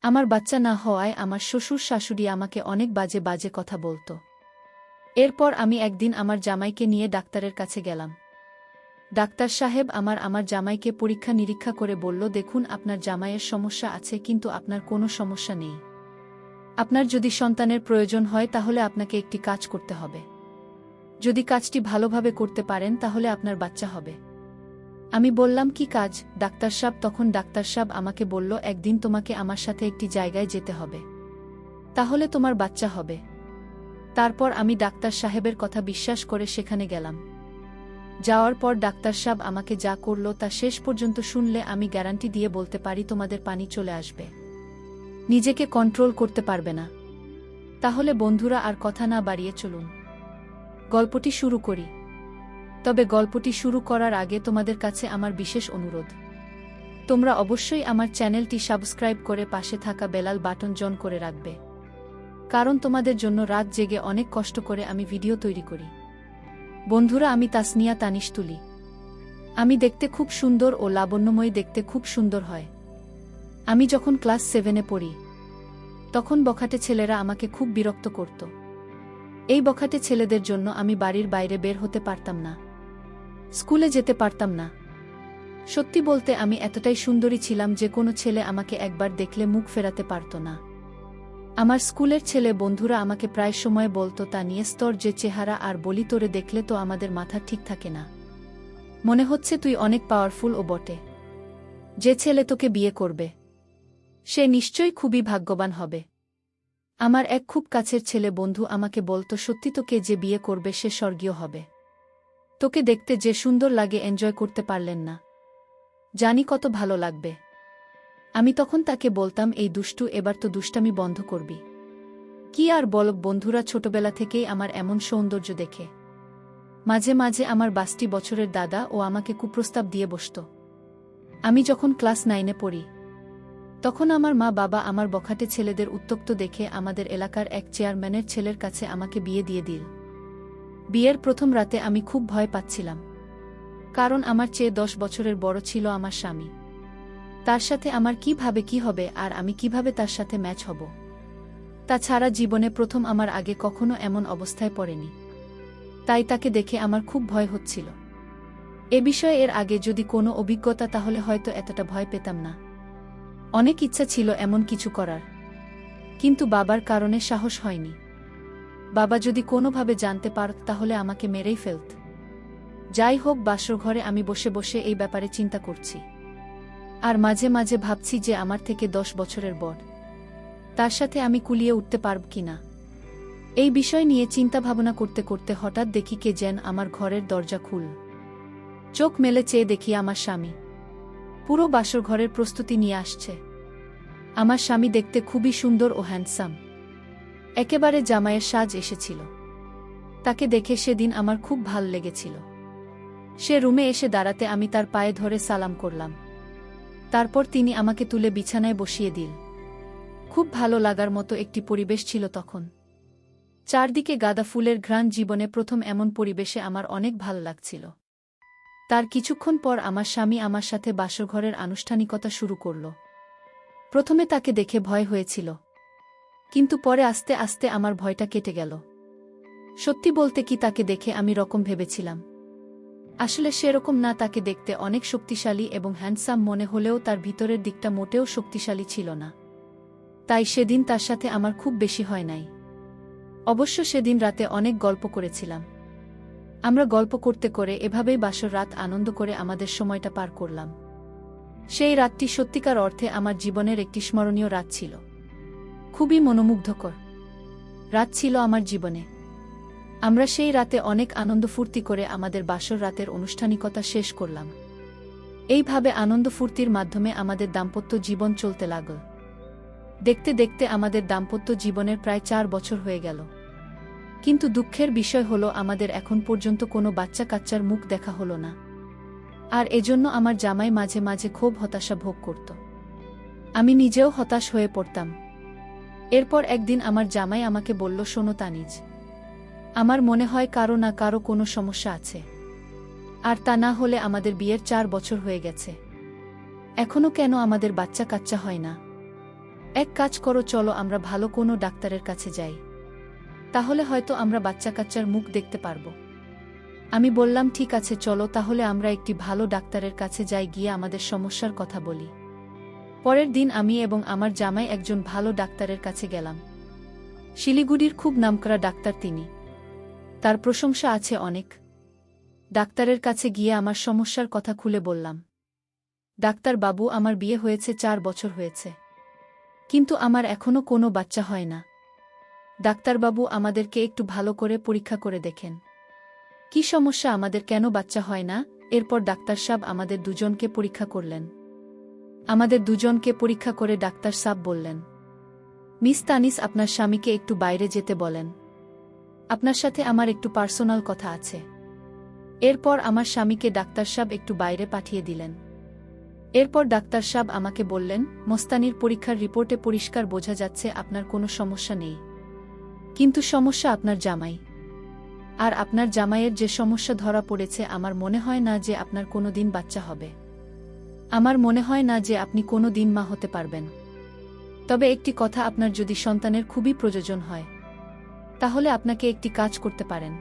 আমার বাচ্চা না হওয়ায় আমার শ্বশুর শাশুড়ি আমাকে অনেক বাজে বাজে কথা বলত। এরপর আমি একদিন আমার জামাইকে নিয়ে ডাক্তারের কাছে গেলাম। ডাক্তার সাহেব আমার জামাইকে পরীক্ষা নিরীক্ষা করে বলল, দেখুন আপনার জামাইয়ের সমস্যা আছে, কিন্তু আপনার কোনো সমস্যা নেই। আপনার যদি সন্তানের প্রয়োজন হয় তাহলে আপনাকে একটি কাজ করতে হবে। যদি কাজটি ভালোভাবে করতে পারেন তাহলে আপনার বাচ্চা হবে। আমি বললাম, কি কাজ ডাক্তার সাহেব? তখন ডাক্তার সাহেব আমাকে বলল, একদিন তোমাকে আমার সাথে একটি জায়গায় যেতে হবে, তাহলে তোমার বাচ্চা হবে। তারপর আমি ডাক্তার সাহেবের কথা বিশ্বাস করে সেখানে গেলাম। যাওয়ার পর ডাক্তার সাহেব আমাকে যা করল তা শেষ পর্যন্ত শুনলে আমি গ্যারান্টি দিয়ে বলতে পারি তোমাদের পানি চলে আসবে, নিজেকে কন্ট্রোল করতে পারবে না। তাহলে বন্ধুরা, আর কথা না বাড়িয়ে চলুন গল্পটি শুরু করি। তবে গল্পটি শুরু করার আগে তোমাদের কাছে আমার বিশেষ অনুরোধ, তোমরা অবশ্যই আমার চ্যানেলটি সাবস্ক্রাইব করে পাশে থাকা বেলাল বাটন অন করে রাখবে, কারণ তোমাদের জন্য রাত জেগে অনেক কষ্ট করে আমি ভিডিও তৈরি করি। বন্ধুরা, আমি তাসনিয়া তানিশ তুলি। আমি দেখতে খুব সুন্দর ও লাবণ্যময়ী, দেখতে খুব সুন্দর হয়। আমি যখন ক্লাস 7-এ পড়ি তখন বখাটে ছেলেরা আমাকে খুব বিরক্ত করত। এই বখাটে ছেলেদের জন্য আমি বাড়ির বাইরে বের হতে পারতাম না, স্কুলে যেতে পারতাম না। সত্যি বলতে আমি এতটাই সুন্দরী ছিলাম যে কোনো ছেলে আমাকে একবার দেখলে মুখ ফেরাতে পারত না। আমার স্কুলের ছেলে বন্ধুরা আমাকে প্রায় সময় বলতো, তা নিয়ে তোর যে চেহারা, আর বলি, তোরে দেখলে তো আমাদের মাথা ঠিক থাকে না, মনে হচ্ছে তুই অনেক পাওয়ারফুল ও বটে। যে ছেলে তোকে বিয়ে করবে সে নিশ্চয়ই খুবই ভাগ্যবান হবে। আমার এক খুব কাছের ছেলে বন্ধু আমাকে বলতো, সত্যি তোকে যে বিয়ে করবে সে স্বর্গীয় হবে, তোকে দেখতে যে সুন্দর লাগে, এনজয় করতে পারলেন না, জানি কত ভালো লাগবে। আমি তখন তাকে বলতাম, এই দুষ্টু, এবার তো দুষ্টামি বন্ধ করবি। কি আর বল বন্ধুরা, ছোটবেলা থেকেই আমার এমন সৌন্দর্য দেখে মাঝে মাঝে আমার 22 বছরের দাদা ও আমাকে কুপ্রস্তাব দিয়ে বসত। আমি যখন ক্লাস 9-এ পড়ি তখন আমার মা বাবা আমার বখাটে ছেলেদের উত্ত্যক্ত দেখে আমাদের এলাকার এক চেয়ারম্যানের ছেলের কাছে আমাকে বিয়ে দিয়ে দিল। বিয়ের প্রথম রাতে আমি খুব ভয় পাচ্ছিলাম, কারণ আমার চেয়ে 10 বছরের বড় ছিল আমার স্বামী। তার সাথে আমার কিভাবে কি হবে, আর আমি কিভাবে তার সাথে ম্যাচ হব? তাছাড়া জীবনে প্রথম, আমার আগে কখনো এমন অবস্থায় পড়েনি, তাই তাকে দেখে আমার খুব ভয় হচ্ছিল। এ বিষয়ে এর আগে যদি কোনো অভিজ্ঞতা তাহলে হয়তো এতটা ভয় পেতাম না। অনেক ইচ্ছা ছিল এমন কিছু করার, কিন্তু বাবার কারণে সাহস হয়নি। বাবা যদি কোনোভাবে জানতে পারত তাহলে আমাকে মেরেই ফেলত। যাই হোক, বাসর ঘরে আমি বসে বসে এই ব্যাপারে চিন্তা করছি, আর মাঝে মাঝে ভাবছি যে আমার থেকে 10 বছরের বড়, তার সাথে আমি কুলিয়ে উঠতে পারব কিনা। এই বিষয় নিয়ে চিন্তা ভাবনা করতে করতে হঠাৎ দেখি কে যেন আমার ঘরের দরজা খুল। চোখ মেলে চেয়ে দেখি আমার স্বামী পুরো বাসর ঘরের প্রস্তুতি নিয়ে আসছে। আমার স্বামী দেখতে খুবই সুন্দর ও হ্যান্ডসাম, একেবারে জামাইয়ের সাজ এসেছিল। তাকে দেখে সেদিন আমার খুব ভাল লেগেছিল। সে রুমে এসে দাঁড়াতে আমি তার পায়ে ধরে সালাম করলাম। তারপর তিনি আমাকে তুলে বিছানায় বসিয়ে দিল। খুব ভালো লাগার মতো একটি পরিবেশ ছিল তখন। চারদিকে গাঁদা ফুলের ঘ্রাণ, জীবনে প্রথম এমন পরিবেশে আমার অনেক ভালো লাগছিল। তার কিছুক্ষণ পর আমার স্বামী আমার সাথে বাসরঘরের আনুষ্ঠানিকতা শুরু করল। প্রথমে তাকে দেখে ভয় হয়েছিল, কিন্তু পরে আস্তে আস্তে আমার ভয়টা কেটে গেল। সত্যি বলতে কি, তাকে দেখে আমি রকম ভেবেছিলাম, আসলে সেরকম না। তাকে দেখতে অনেক শক্তিশালী এবং হ্যান্ডসাম মনে হলেও তার ভিতরের দিকটা মোটেও শক্তিশালী ছিল না। তাই সেদিন তার সাথে আমার খুব বেশি হয় নাই। অবশ্য সেদিন রাতে অনেক গল্প করেছিলাম। আমরা গল্প করতে করে এভাবেই বাসর রাত আনন্দ করে আমাদের সময়টা পার করলাম। সেই রাতটি সত্যিকার অর্থে আমার জীবনের একটি স্মরণীয় রাত ছিল। খুবই মনোমুগ্ধকর রাত ছিল আমার জীবনে। আমরা সেই রাতে অনেক আনন্দ ফুর্তি করে আমাদের বাসর রাতের আনুষ্ঠানিকতা শেষ করলাম। এইভাবে আনন্দ ফুর্তির মাধ্যমে আমাদের দাম্পত্য জীবন চলতে লাগল। দেখতে দেখতে আমাদের দাম্পত্য জীবনের প্রায় 4 বছর হয়ে গেল। কিন্তু দুঃখের বিষয় হলো, আমাদের এখন পর্যন্ত কোনো বাচ্চা কাচ্চার মুখ দেখা হলো না। আর এজন্য আমার জামাই মাঝে মাঝে খুব হতাশা ভোগ করত। আমি নিজেও হতাশ হয়ে পড়তাম। এরপর একদিন আমার জামাই আমাকে বলল, শোনো তানিজ, আমার মনে হয় কারো না কারো কোনো সমস্যা আছে, আর তা না হলে আমাদের বিয়ের 4 বছর হয়ে গেছে, এখনো কেন আমাদের বাচ্চা কাচ্চা হয় না? এক কাজ করো, চলো আমরা ভালো কোনো ডাক্তারের কাছে যাই, তাহলে হয়তো আমরা বাচ্চা কাচ্চার মুখ দেখতে পারব। আমি বললাম ঠিক আছে, চলো তাহলে আমরা একটি ভালো ডাক্তারের কাছে যাই, গিয়ে আমাদের সমস্যার কথা বলি। পরের দিন আমি এবং আমার জামাই একজন ভালো ডাক্তারের কাছে গেলাম। শিলিগুড়ির খুব নামকরা ডাক্তার তিনি, তার প্রশংসা আছে অনেক। ডাক্তারের কাছে গিয়ে আমার সমস্যার কথা খুলে বললাম। ডাক্তার বাবু, আমার বিয়ে হয়েছে 4 বছর হয়েছে, কিন্তু আমার এখনো কোনো বাচ্চা হয় না। ডাক্তারবাবু, আমাদেরকে একটু ভালো করে পরীক্ষা করে দেখেন, কি সমস্যা, আমাদের কেন বাচ্চা হয় না। এরপর ডাক্তার সাহেব আমাদের দুজনকে পরীক্ষা করলেন। আমাদের দুজনকে পরীক্ষা করে ডাক্তার সাহেব বললেন, মিস তানিস, আপনার স্বামীকে একটু বাইরে যেতে বলেন, আপনার সাথে আমার একটু পার্সোনাল কথা আছে। এরপর আমার স্বামীকে ডাক্তার সাহেব একটু বাইরে পাঠিয়ে দিলেন। এরপর ডাক্তার সাহেব আমাকে বললেন, মস্তানির পরীক্ষার রিপোর্টে পরিষ্কার বোঝা যাচ্ছে আপনার কোনো সমস্যা নেই, কিন্তু সমস্যা আপনার জামাই। আর আপনার জামাইয়ের যে সমস্যা ধরা পড়েছে, আমার মনে হয় না যে আপনার কোনো দিন বাচ্চা হবে। আমার মনে হয় না যে আপনি কোনো দিন মা হতে পারবেন। তবে একটি কথা, আপনার যদি সন্তানের খুবই প্রয়োজন হয়, তাহলে আপনাকে একটি কাজ করতে পারেন।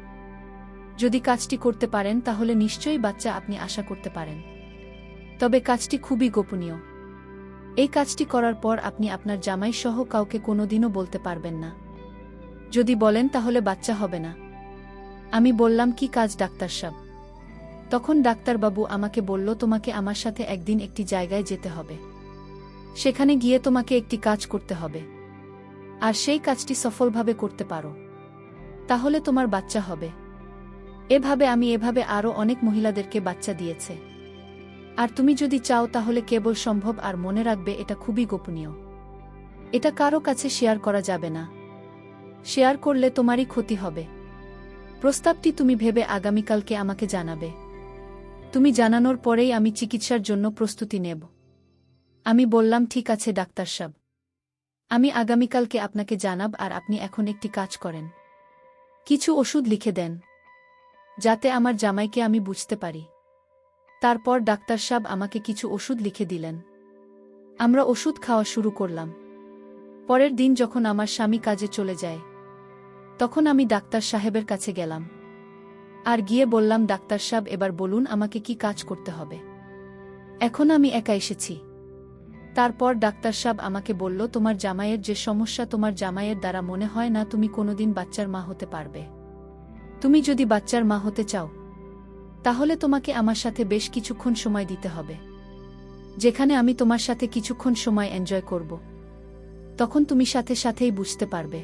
যদি কাজটি করতে পারেন তাহলে নিশ্চয়ই বাচ্চা আপনি আশা করতে পারেন। তবে কাজটি খুবই গোপনীয়। এই কাজটি করার পর আপনি আপনার জামাই সহ কাউকে কোনোদিনও বলতে পারবেন না। যদি বলেন তাহলে বাচ্চা হবে না। আমি বললাম, কি কাজ ডাক্তার সাহেব? তখন ডাক্তারবাবু আমাকে বলল, তোমাকে আমার সাথে একদিন একটি জায়গায় যেতে হবে, সেখানে গিয়ে তোমাকে একটি কাজ করতে হবে, আর সেই কাজটি সফলভাবে করতে পারো তাহলে তোমার বাচ্চা হবে। এভাবে আরও অনেক মহিলাদেরকে বাচ্চা দিয়েছে। আর তুমি যদি চাও তাহলে কেবল সম্ভব, আর মনে রাখবে এটা খুবই গোপনীয়, এটা কারো কাছে শেয়ার করা যাবে না। শেয়ার করলে তোমারই ক্ষতি হবে। প্রস্তাবটি তুমি ভেবে আগামীকালকে আমাকে জানাবে। তুমি জানানোর পরেই আমি চিকিৎসার জন্য প্রস্তুতি নেব। আমি বললাম, ঠিক আছে ডাক্তার সাহেব, আমি আগামীকালকে আপনাকে জানাব। আর আপনি এখন একটি কাজ করেন, কিছু ওষুধ লিখে দেন, যাতে আমার জামাইকে আমি বুঝতে পারি। তারপর ডাক্তার সাহেব আমাকে কিছু ওষুধ লিখে দিলেন। আমরা ওষুধ খাওয়া শুরু করলাম। পরের দিন যখন আমার স্বামী কাজে চলে যায়, তখন আমি ডাক্তার সাহেবের কাছে গেলাম আর গিয়ে বললাম, ডাক্তার সাহেব, এবার বলুন আমাকে কি কাজ করতে হবে। এখন আমি একা এসেছি। তারপর ডাক্তার সাহেব আমাকে বলল, তোমার জামাইয়ের যে সমস্যা, তোমার জামাইয়ের দ্বারা মনে হয় না তুমি কোনোদিন বাচ্চার মা হতে পারবে। তুমি যদি বাচ্চার মা হতে চাও, তাহলে তোমাকে আমার সাথে বেশ কিছুক্ষণ সময় দিতে হবে, যেখানে আমি তোমার সাথে কিছুক্ষণ সময় এনজয় করব। তখন তুমি সাথেই বুঝতে পারবে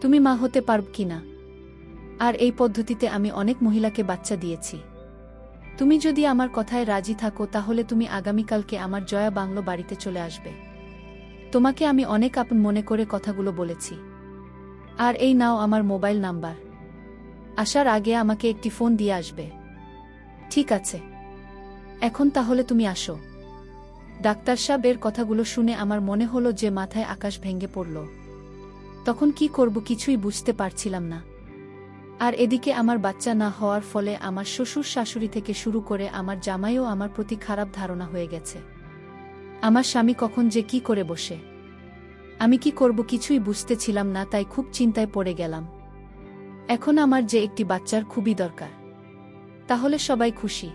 তুমি মা হতে পারবে কিনা। আর এই পদ্ধতিতে আমি অনেক মহিলাকে বাচ্চা দিয়েছি। তুমি যদি আমার কথায় রাজি থাকো, তাহলে তুমি আগামীকালকে আমার জয়া বাংলো বাড়িতে চলে আসবে। তোমাকে আমি অনেক আপন মনে করে কথাগুলো বলেছি। আর এই নাও আমার মোবাইল নাম্বার। আসার আগে আমাকে একটি ফোন দিয়ে আসবে। ঠিক আছে, এখন তাহলে তুমি আসো। ডাক্তার সাহেবের কথাগুলো শুনে আমার মনে হলো যে মাথায় আকাশ ভেঙে পড়ল। তখন কি করব কিছুই বুঝতে পারছিলাম না। আর এদিকে আমার বাচ্চা না হওয়ার ফলে আমার শ্বশুর শাশুড়ি থেকে শুরু করে আমার জামাইও আমার প্রতি খারাপ ধারণা হয়ে গেছে। আমার স্বামী কখন যে কি করে বসে, আমি কি করব কিছুই বুঝতেছিলাম না, তাই খুব চিন্তায় পড়ে গেলাম। এখন আমার যে একটি বাচ্চার খুবই দরকার, তাহলে সবাই খুশি।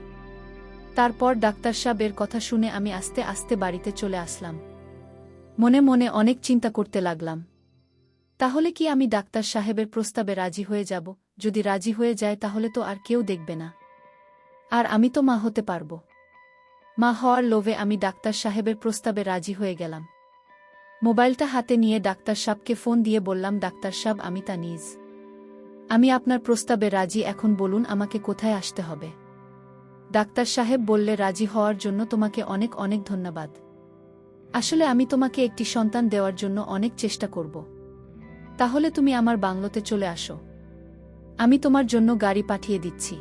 তারপর ডাক্তার সাহেবের কথা শুনে আমি আস্তে আস্তে বাড়িতে চলে আসলাম। মনে মনে অনেক চিন্তা করতে লাগলাম, তাহলে কি আমি ডাক্তার সাহেবের প্রস্তাবে রাজি হয়ে যাব? যদি রাজি হয়ে যায় তাহলে তো আর কেউ দেখবে না, আর আমি তো মা হতে পারব। মা হওয়ার লোভে আমি ডাক্তার সাহেবের প্রস্তাবে রাজি হয়ে গেলাম। মোবাইলটা হাতে নিয়ে ডাক্তার সাহেবকে ফোন দিয়ে বললাম, ডাক্তার সাহেব, আমি তানিজ, আমি আপনার প্রস্তাবে রাজি। এখন বলুন আমাকে কোথায় আসতে হবে। ডাক্তার সাহেব বললে, রাজি হওয়ার জন্য তোমাকে অনেক অনেক ধন্যবাদ। আসলে আমি তোমাকে একটি সন্তান দেওয়ার জন্য অনেক চেষ্টা করব। তাহলে তুমি আমার বাংলোতে চলে আসো, আমি তোমার জন্য গাড়ি পাঠিয়ে দিচ্ছি।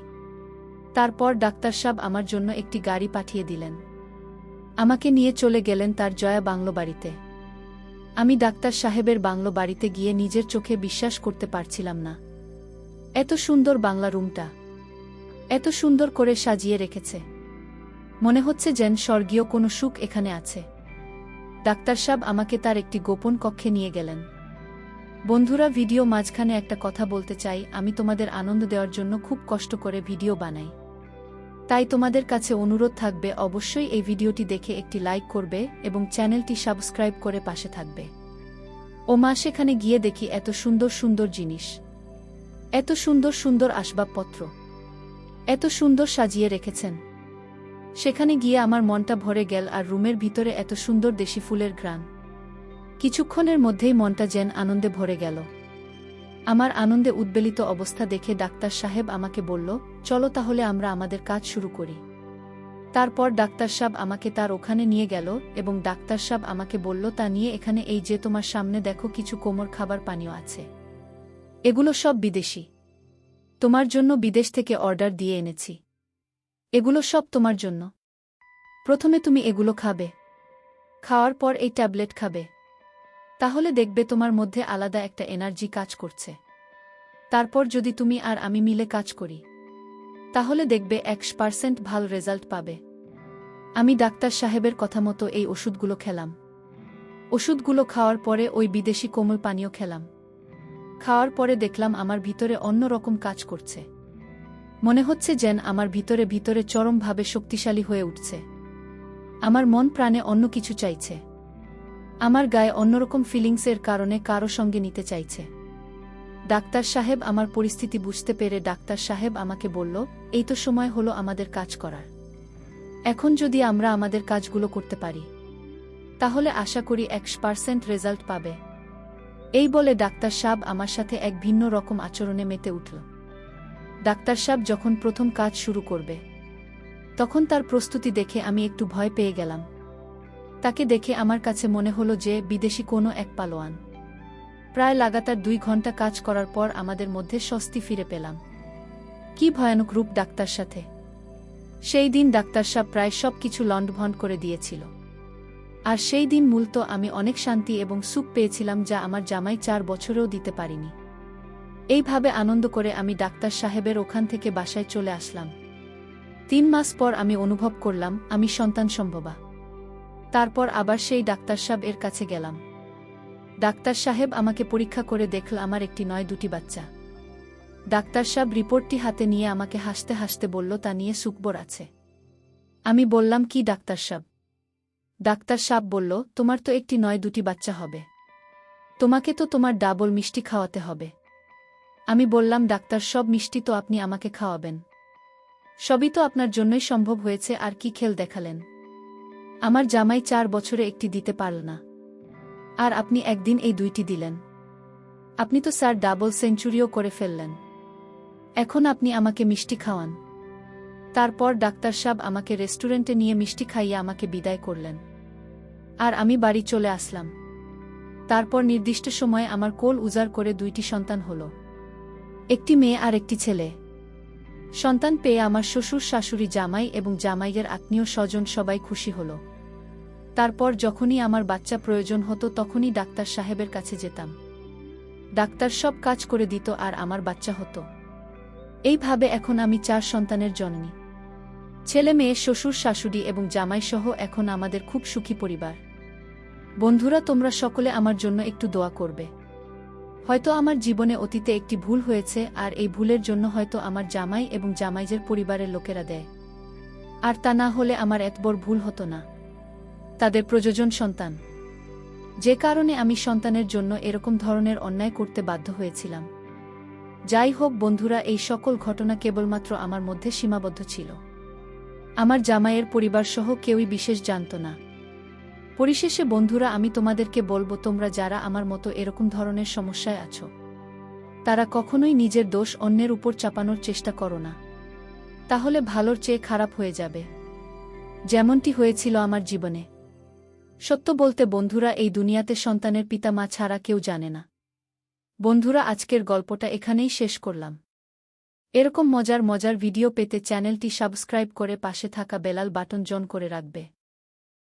তারপর ডাক্তার সাহেব আমার জন্য একটি গাড়ি পাঠিয়ে দিলেন। আমাকে নিয়ে চলে গেলেন তার জয়া বাংলো বাড়িতে। আমি ডাক্তার সাহেবের বাংলো বাড়িতে গিয়ে নিজের চোখে বিশ্বাস করতে পারছিলাম না। এত সুন্দর বাংলা রুমটা, এত সুন্দর করে সাজিয়ে রেখেছে, মনে হচ্ছে যেন স্বর্গীয় কোনো সুখ এখানে আছে। ডাক্তার সাহেব আমাকে তার একটি গোপন কক্ষে নিয়ে গেলেন। বন্ধুরা, ভিডিও মাঝখানে একটা কথা বলতে চাই, আমি তোমাদের আনন্দ দেওয়ার জন্য খুব কষ্ট করে ভিডিও বানাই। তাই তোমাদের কাছে অনুরোধ থাকবে অবশ্যই এই ভিডিওটি দেখে একটি লাইক করবে এবং চ্যানেলটি সাবস্ক্রাইব করে পাশে থাকবে। ও মা, সেখানে গিয়ে দেখি এত সুন্দর সুন্দর জিনিস, এত সুন্দর সুন্দর আসবাবপত্র, এত সুন্দর সাজিয়ে রেখেছেন। সেখানে গিয়ে আমার মনটা ভরে গেল, আর রুমের ভিতরে এত সুন্দর দেশি ফুলের ঘ্রাণ। কিছুক্ষণের মধ্যেই মনটা যেন আনন্দে ভরে গেল। আমার আনন্দে উদ্বেলিত অবস্থা দেখে ডাক্তার সাহেব আমাকে বলল, চলো তাহলে আমরা আমাদের কাজ শুরু করি। তারপর ডাক্তার সাহেব আমাকে তার ওখানে নিয়ে গেল এবং ডাক্তার সাহেব আমাকে বলল, তা নিয়ে এখানে এই যে তোমার সামনে দেখো কিছু কোমর খাবার পানীয় আছে, এগুলো সব বিদেশি, তোমার জন্য বিদেশ থেকে অর্ডার দিয়ে এনেছি। এগুলো সব তোমার জন্য। প্রথমে তুমি এগুলো খাবে, খাওয়ার পর এই ট্যাবলেট খাবে, তাহলে দেখবে তোমার মধ্যে আলাদা একটা এনার্জি কাজ করছে। তারপর যদি তুমি আর আমি মিলে কাজ করি, তাহলে দেখবে 100% ভালো রেজাল্ট পাবে। আমি ডাক্তার সাহেবের কথা মতো এই ওষুধগুলো খেলাম। ওষুধগুলো খাওয়ার পরে ওই বিদেশি কোমল পানীয় খেলাম। খাওয়ার পরে দেখলাম আমার ভিতরে অন্য রকম কাজ করছে। মনে হচ্ছে যেন আমার ভিতরে ভিতরে চরমভাবে শক্তিশালী হয়ে উঠছে। আমার মন প্রাণে অন্য কিছু চাইছে। আমার গায়ে অন্যরকম ফিলিংসের কারণে কারো সঙ্গে নিতে চাইছে। ডাক্তার সাহেব আমার পরিস্থিতি বুঝতে পেরে ডাক্তার সাহেব আমাকে বলল, এই তো সময় হলো আমাদের কাজ করার। এখন যদি আমরা আমাদের কাজগুলো করতে পারি, তাহলে আশা করি 100% রেজাল্ট পাবে। এই বলে ডাক্তার সাহেব আমার সাথে এক ভিন্ন রকম আচরণে মেতে উঠল। ডাক্তার সাহেব যখন প্রথম কাজ শুরু করবে, তখন তার প্রস্তুতি দেখে আমি একটু ভয় পেয়ে গেলাম। তাকে দেখে আমার কাছে মনে হলো যে বিদেশি কোনো এক পালোয়ান। প্রায় লাগাতার 2 ঘন্টা কাজ করার পর আমাদের মধ্যে স্বস্তি ফিরে পেলাম। কি ভয়ানক রূপ ডাক্তার সাথে! সেই দিন ডাক্তার সাহেব প্রায় সব কিছু লণ্ডভণ্ড করে দিয়েছিল। আর সেই দিন মূলত আমি অনেক শান্তি এবং সুখ পেয়েছিলাম, যা আমার জামাই 4 বছরেও দিতে পারিনি। এইভাবে আনন্দ করে আমি ডাক্তার সাহেবের ওখান থেকে বাসায় চলে আসলাম। 3 মাস পর আমি অনুভব করলাম আমি সন্তান সম্ভবা। তারপর আবার সেই ডাক্তার সাহেব এর কাছে গেলাম। ডাক্তার সাহেব আমাকে পরীক্ষা করে দেখল আমার একটি নয় 2টি বাচ্চা। ডাক্তার সাহেব রিপোর্টটি হাতে নিয়ে আমাকে হাসতে হাসতে বলল, তা নিয়ে সুখবর আছে। আমি বললাম, কি ডাক্তার সাহেব? ডাক্তার সাহেব বলল, তোমার তো একটি নয় 2টি বাচ্চা হবে, তোমাকে তো তোমার ডাবল মিষ্টি খাওয়াতে হবে। আমি বললাম, ডাক্তার, সব মিষ্টি তো আপনি আমাকে খাওয়াবেন, সবই তো আপনার জন্যই সম্ভব হয়েছে, আর কি খেল দেখালেন। আমার জামাই 4 বছরে একটি দিতে পারল না, আর আপনি একদিন এই 2টি দিলেন। আপনি তো স্যার ডাবল সেঞ্চুরিও করে ফেললেন। এখন আপনি আমাকে মিষ্টি খাওয়ান। তারপর ডাক্তার সাহেব আমাকে রেস্টুরেন্টে নিয়ে মিষ্টি খাইয়ে আমাকে বিদায় করলেন, আর আমি বাড়ি চলে আসলাম। তারপর নির্দিষ্ট সময়ে আমার কোল উজাড় করে 2টি সন্তান হল, একটি মেয়ে আর একটি ছেলে। সন্তান পেয়ে আমার শ্বশুর, শাশুড়ি, জামাই এবং জামাইয়ের আত্মীয় স্বজন সবাই খুশি হল। তারপর যখনই আমার বাচ্চা প্রয়োজন হতো, তখনই ডাক্তার সাহেবের কাছে যেতাম। ডাক্তার সব কাজ করে দিত আর আমার বাচ্চা হতো। এইভাবে এখন আমি 4 সন্তানের জননী। ছেলে মেয়ে, শ্বশুর, শাশুড়ি এবং জামাই সহ এখন আমাদের খুব সুখী পরিবার। বন্ধুরা, তোমরা সকলে আমার জন্য একটু দোয়া করবে। হয়তো আমার জীবনে অতীতে একটি ভুল হয়েছে, আর এই ভুলের জন্য হয়তো আমার জামাই এবং জামাইয়ের পরিবারের লোকেরা দেয়। আর তা না হলে আমার এত বড় ভুল হতো না। তাদের প্রয়োজন সন্তান, যে কারণে আমি সন্তানের জন্য এরকম ধরনের অন্যায় করতে বাধ্য হয়েছিলাম। যাই হোক বন্ধুরা, এই সকল ঘটনা কেবলমাত্র আমার মধ্যে সীমাবদ্ধ ছিল। আমার জামাইয়ের পরিবার সহ কেউই বিশেষ জানত না। পরিশেষে বন্ধুরা, আমি তোমাদেরকে বলবো, তোমরা যারা আমার মতো এরকম ধরনের সমস্যায় আছো, তারা কখনোই নিজের দোষ অন্যের উপর চাপানোর চেষ্টা করো না, তাহলে ভালোর চেয়ে খারাপ হয়ে যাবে, যেমনটি হয়েছিল আমার জীবনে। সত্য বলতে বন্ধুরা, এই দুনিয়াতে সন্তানের পিতা মা ছাড়া কেউ জানে না। বন্ধুরা, আজকের গল্পটা এখানেই শেষ করলাম। এরকম মজার মজার ভিডিও পেতে চ্যানেলটি সাবস্ক্রাইব করে পাশে থাকা বেলাল বাটন জোন করে রাখবে।